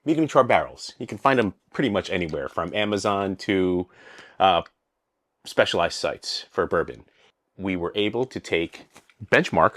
medium char barrels. You can find them pretty much anywhere, from Amazon to uh, specialized sites for bourbon. We were able to take Benchmark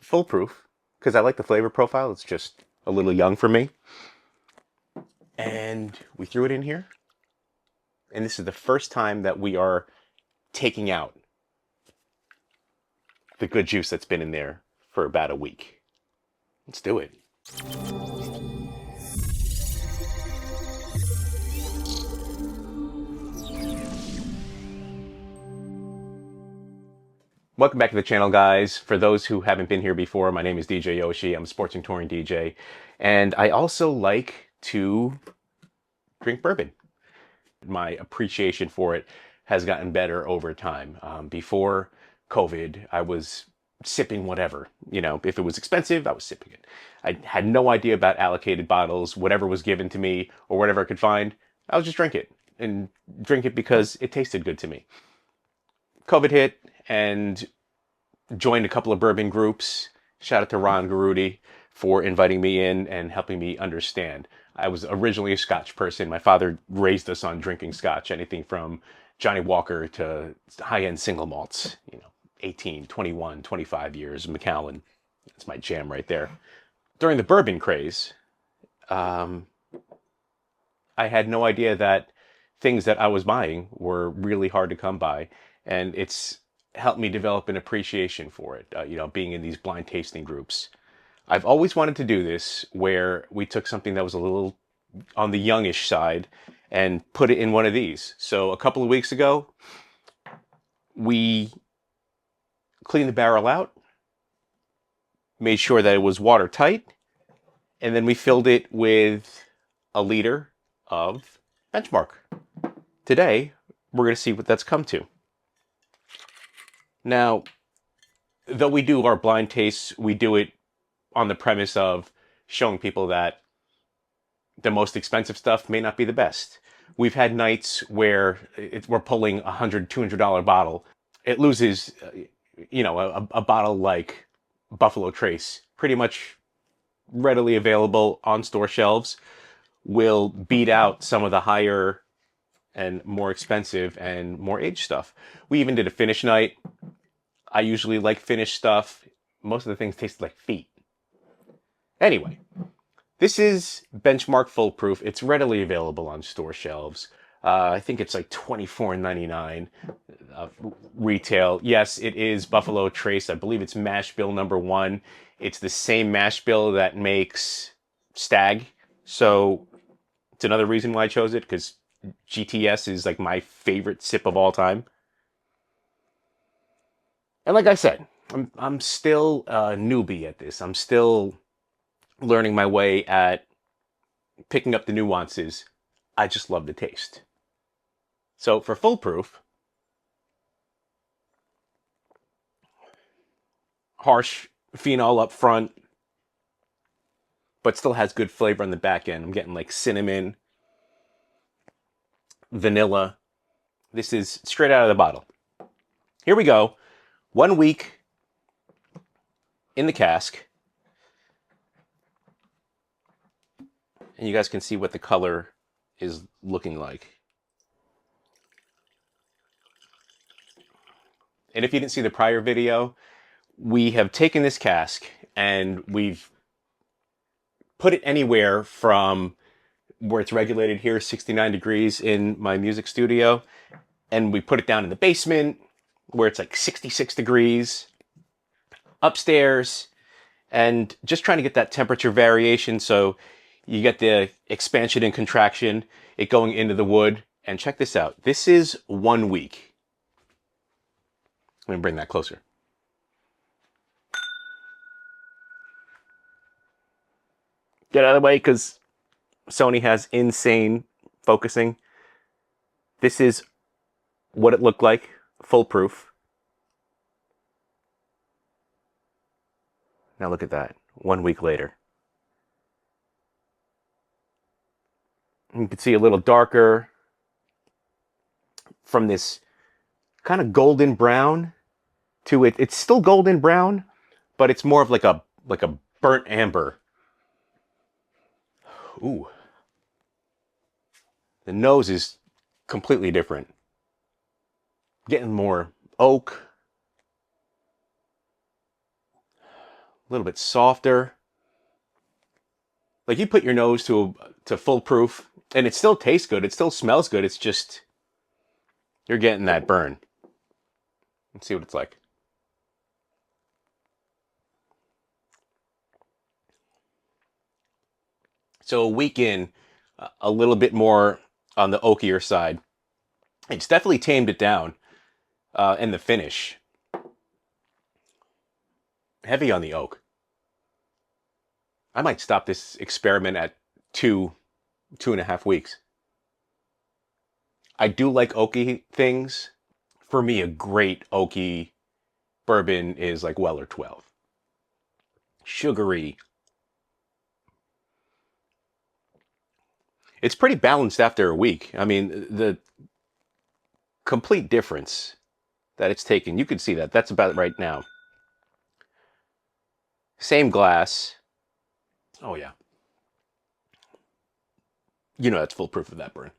full proof because I like the flavor profile. It's just a little young for me. And we threw it in here. And this is the first time that we are taking out the good juice that's been in there for about a week. Let's do it. Welcome back to the channel, guys. For those who haven't been here before, my name is DJ Yoshi. I'm a sports and touring DJ. And I also like to drink bourbon. My appreciation for it has gotten better over time. Before COVID, I was sipping whatever. You know, if it was expensive, I was sipping it. I had no idea about allocated bottles. Whatever was given to me or whatever I could find, I would just drink it. And drink it because it tasted good to me. COVID hit and joined a couple of bourbon groups. Shout out to Ron Garuti for inviting me in and helping me understand. I was originally a Scotch person. My father raised us on drinking Scotch, anything from Johnny Walker to high-end single malts, 18, 21, 25 years, Macallan. That's my jam right there. During the bourbon craze, I had no idea that things that I was buying were really hard to come by. And it's helped me develop an appreciation for it, being in these blind tasting groups. I've always wanted to do this where we took something that was a little on the youngish side and put it in one of these. So a couple of weeks ago, we cleaned the barrel out, made sure that it was watertight, and then we filled it with a liter of Benchmark. Today, we're going to see what that's come to. Now, though we do our blind tastes, we do it on the premise of showing people that the most expensive stuff may not be the best. We've had nights where we're pulling a $100, $200 bottle. It loses, a bottle like Buffalo Trace, pretty much readily available on store shelves, will beat out some of the higher and more expensive and more aged stuff. We even did a finish night. I usually like finished stuff. Most of the things taste like feet. Anyway, this is Benchmark Full Proof. It's readily available on store shelves. I think it's like $24.99 retail. Yes, it is Buffalo Trace. I believe it's mash bill number 1. It's the same mash bill that makes Stag. So it's another reason why I chose it, because GTS is like my favorite sip of all time. And like I said, I'm still a newbie at this. I'm still learning my way at picking up the nuances. I just love the taste. So for full proof, harsh phenol up front, but still has good flavor on the back end. I'm getting like cinnamon, vanilla. This is straight out of the bottle. Here we go. 1 week in the cask. And you guys can see what the color is looking like. And if you didn't see the prior video, we have taken this cask and we've put it anywhere from where it's regulated here, 69 degrees in my music studio. And we put it down in the basement where it's like 66 degrees, upstairs, and just trying to get that temperature variation so you get the expansion and contraction, it going into the wood. And check this out. This is 1 week. Let me bring that closer. Get out of the way because Sony has insane focusing. This is what it looked like, full proof. Now look at that, 1 week later. You can see a little darker from this kind of golden brown to it. It's still golden brown, but it's more of like a burnt amber. Ooh, the nose is completely different. Getting more oak, a little bit softer. Like you put your nose to full proof, and it still tastes good. It still smells good. It's just you're getting that burn. Let's see what it's like. So a week in, a little bit more on the oakier side. It's definitely tamed it down. And the finish, heavy on the oak. I might stop this experiment at 2.5 weeks. I do like oaky things. For me, a great oaky bourbon is like Weller 12. Sugary. It's pretty balanced after a week. I mean, the complete difference that it's taken, you can see that. That's about right now. Same glass. Oh, yeah. You know that's full proof of that burn.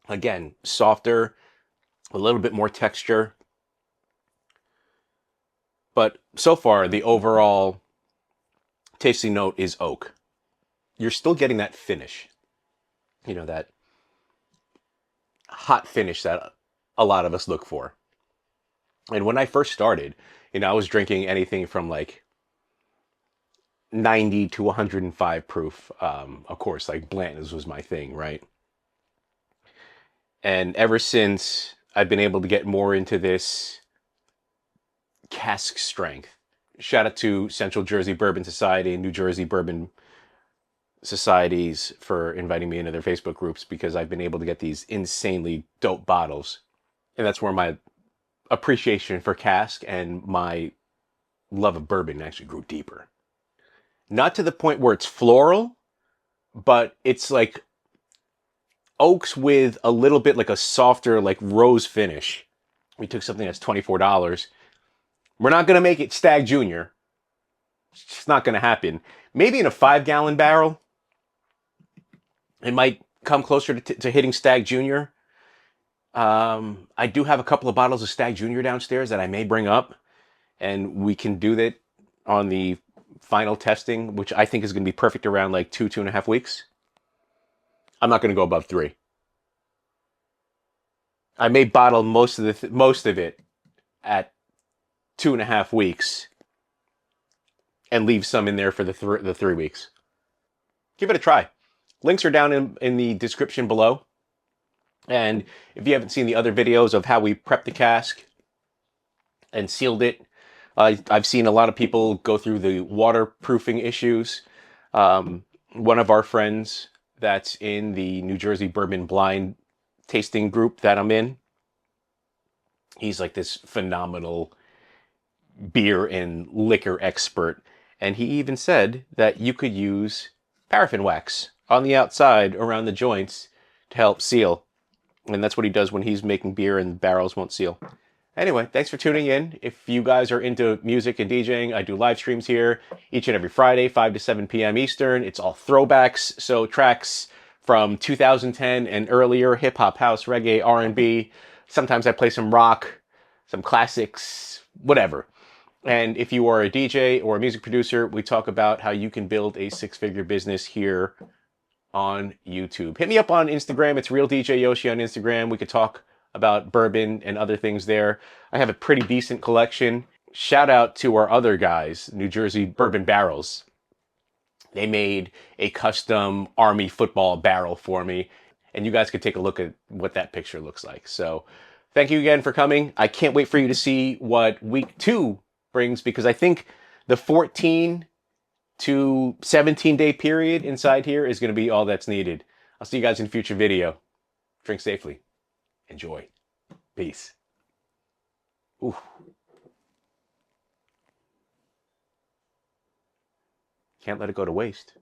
Again, softer, a little bit more texture. But so far, the overall tasting note is oak. You're still getting that finish. You know, that hot finish that a lot of us look for. And when I first started, I was drinking anything from like 90 to 105 proof. Of course, like Blanton's was my thing, right? And ever since I've been able to get more into this cask strength. Shout out to Central Jersey Bourbon Society and New Jersey Bourbon Societies for inviting me into their Facebook groups because I've been able to get these insanely dope bottles. And that's where my appreciation for cask and my love of bourbon actually grew deeper. Not to the point where it's floral, but it's like oaks with a little bit like a softer, like rose finish. We took something that's $24. We're not going to make it Stag Junior. It's just not going to happen. Maybe in a 5-gallon barrel, it might come closer to hitting Stag Junior. I do have a couple of bottles of Stag Junior downstairs that I may bring up, and we can do that on the final testing, which I think is going to be perfect around like 2.5 weeks. I'm not going to go above 3. I may bottle most of it at 2.5 weeks and leave some in there for the 3 weeks. Give it a try. Links are down in the description below. And if you haven't seen the other videos of how we prepped the cask and sealed it, I've seen a lot of people go through the waterproofing issues. One of our friends that's in the New Jersey Bourbon Blind tasting group that I'm in, he's like this phenomenal beer and liquor expert. And he even said that you could use paraffin wax on the outside around the joints to help seal. And that's what he does when he's making beer and barrels won't seal. Anyway, thanks for tuning in. If you guys are into music and DJing, I do live streams here each and every Friday, 5 to 7 p.m. Eastern. It's all throwbacks, so tracks from 2010 and earlier, hip hop, house, reggae, R&B. Sometimes I play some rock, some classics, whatever. And if you are a DJ or a music producer, we talk about how you can build a 6-figure business here on YouTube. Hit me up on Instagram. It's Real DJ Yoshi on Instagram. We could talk about bourbon and other things there. I have a pretty decent collection. Shout out to our other guys, New Jersey Bourbon Barrels. They made a custom Army football barrel for me, and you guys could take a look at what that picture looks like. So thank you again for coming. I can't wait for you to see what week 2 brings, because I think the 14 to 17-day period inside here is going to be all that's needed. I'll see you guys in a future video. Drink safely. Enjoy. Peace. Ooh. Can't let it go to waste.